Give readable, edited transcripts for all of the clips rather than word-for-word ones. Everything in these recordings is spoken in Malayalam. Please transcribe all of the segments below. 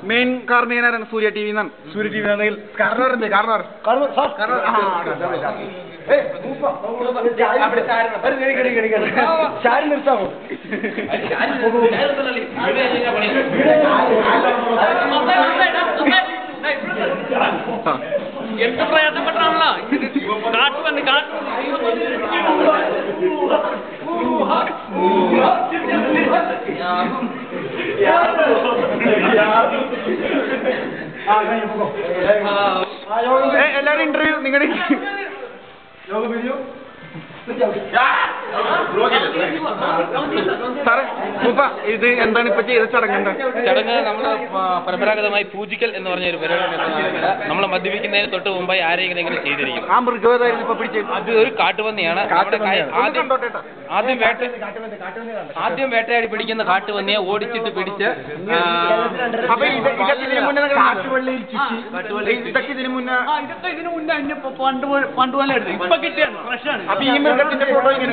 മെയിൻ കാരണ സൂര്യ ടി വി സൂര്യ ടി വി നിർത്താമോ? എന്ത് പ്രയാസപ്പെട്ടാണല്ലോ കാട്ടുവന്ന് എല്ലാരും ഇന്റർവ്യൂ നിങ്ങളുടെ സാറേ ഇത് എന്താണ് ഇപ്പൊ ചെയ്ത ചടങ്ങ്? നമ്മൾ പരമ്പരാഗതമായി പൂജിക്കൽ എന്ന് പറഞ്ഞ ഒരു പരിപാടി നമ്മൾ മദ്യപിക്കുന്നതിന് തൊട്ട് മുമ്പായി ആരെങ്കിലും ഇങ്ങനെ ചെയ്തിരിക്കും. ആ മൃഗമായിരുന്നു ഇപ്പൊ പിടിച്ചത്. അത് ഒരു കാട്ടുപന്നിയാണ്. ആദ്യം വേട്ടയാടി പിടിക്കുന്ന കാട്ടുപന്നിയെ ഓടിച്ചിട്ട് പിടിച്ച് ഇതിനു മുന്നേ പണ്ട് പോലെ എടുത്തു. ഇപ്പൊ കിട്ടിയാണ് ഫ്രഷാണ്. അപ്പൊ ഈ മൃഗത്തിന്റെ ഫോട്ടോ ഇങ്ങനെ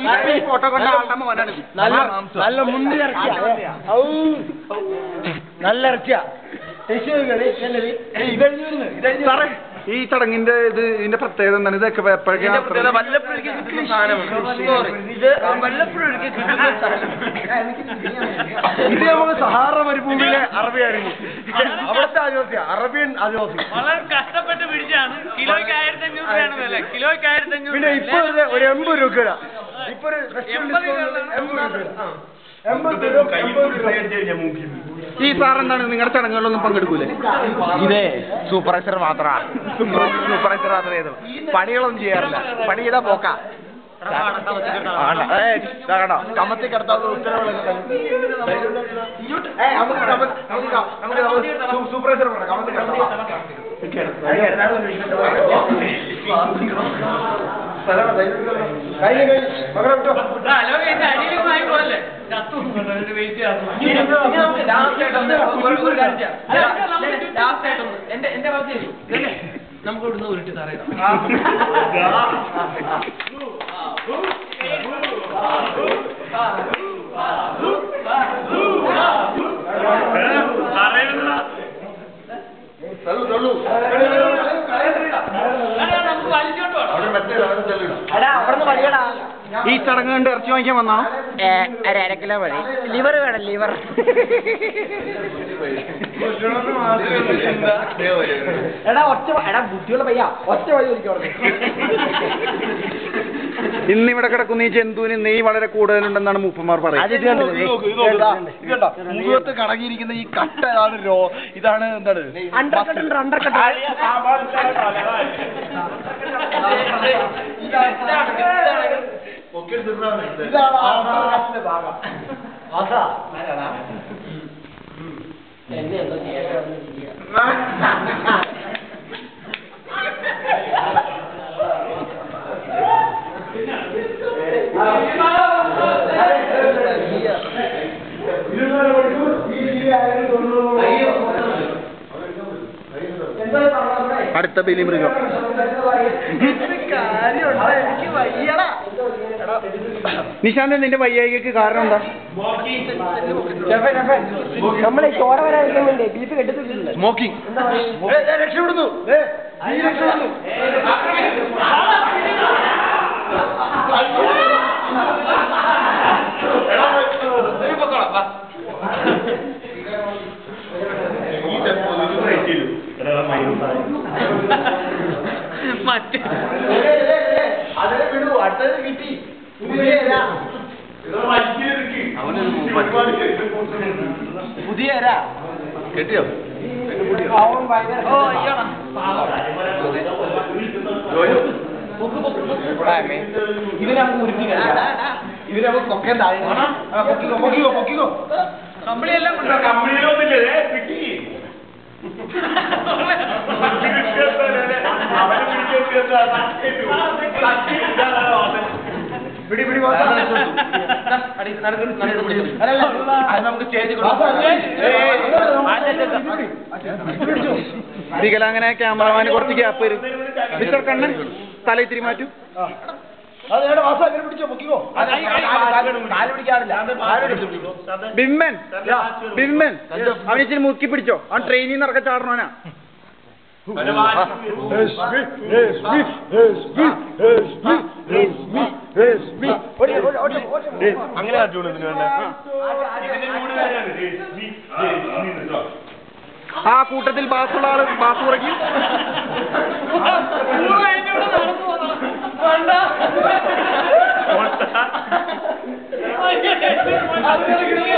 ഇപ്പൊ ഈ ഫോട്ടോ കൊണ്ട് ആളുടെ മോനാണ്. നല്ല മുന്നിലിറക്കിയ നല്ല ഇറക്കിയ സാറേ ഈ ചടങ്ങിന്റെ ഇതിന്റെ പ്രത്യേകത എന്താണ്? ഇതൊക്കെ എപ്പോഴൊക്കെയാണ് ഇത് നമുക്ക് സഹാറ മരുഭൂമിയിലെ അറബിയായിരുന്നു. അവിടുത്തെ ആദിവാസി അറബിയൻ ആദിവാസി വളരെ കഷ്ടപ്പെട്ട് പിടിച്ചാണ്. കിലോയ്ക്ക് 1500 രൂപയാണ് വില. കിലോയ്ക്ക് 1500. പിന്നെ ഇപ്പൊ ഒരു 80 രൂപ. ഇപ്പൊ ഒരു ഈ സാർ എന്താണ് നിങ്ങളുടെ ചടങ്ങുകളിലൊന്നും പങ്കെടുക്കൂലേ? ഇതേ സൂപ്പർവൈസർ മാത്രമാണ്. സൂപ്പർവൈസർ മാത്രമേ ചെയ്തു. പണികളൊന്നും ചെയ്യാറില്ല. പണി ചെയ്താ പോക്കാ. കണ്ടോ കമ്മത്തി കിടത്താത്ത ഉത്തരവുകളൊക്കെ സൂപ്പർവൈസർ പറഞ്ഞു കമ്മത്തി കിടത്താം. നമുക്ക് ഇവിടുന്ന് ഉരുട്ടി തറയിടാം. ഈ ചടങ്ങ് കണ്ട് ഇറച്ചി വാങ്ങിക്കാൻ വന്നാ 1.5 കിലോ മതി. ലിവർ വേണം. ലിവർ ബുദ്ധിയുള്ള പയ്യ ഒറ്റ വഴി ഇന്നിവിടെ കിടക്കുന്ന ഈ ജന്തുവിന് നെയ് വളരെ കൂടുതലുണ്ടെന്നാണ് മൂപ്പന്മാർ പറയുന്നത്. മുഖത്ത് കടങ്ങിയിരിക്കുന്ന ഈ കട്ട ഇതാണ് എന്താണ് എന്നെ എന്തോ അടുത്ത ബലിമൃഗം. നിശാന്ത് നിന്റെ വയ്യായികക്ക് കാരണം എന്താ? നമ്മളെ ചോര വരാതിരിക്കാൻ വേണ്ടി ബീഫ് കെട്ടിട്ടില്ല. സ്മോക്കിംഗ്. രക്ഷപ്പെടുന്നു. മറ്റേ അതിനെ വിടുവോ? അടുത്തത് കിട്ടി പുതിയ കിട്ടിയോ ഇതിനകത്ത് ഉരുട്ടി ഇതിനകത്ത് കൊക്കൻ താഴെ പൊക്കിക്കോ കമ്പിളിയെല്ലാം കൊണ്ടോ കമ്പനിയിലൊന്നില്ലേ കിട്ടി നമുക്ക് സ്റ്റേജ് വികലാംഗനായ ക്യാമറമാന് കുറച്ച് ഗ്യാപ്പ് വരും. മിസ്റ്റർ കണ്ണൻ തല ഇത്തിരി മാറ്റൂ. ബിമ്മൻ അവൻ ഇച്ചിരി മുക്കി പിടിച്ചോ. അവൻ ട്രെയിനിൽ നിന്ന് ഇറക്ക ചാടണോനാ. അങ്ങനെ ആ കൂട്ടത്തിൽ ബാസുള്ള ആള് ബാസ് കുറയ്ക്കും. നടന്നു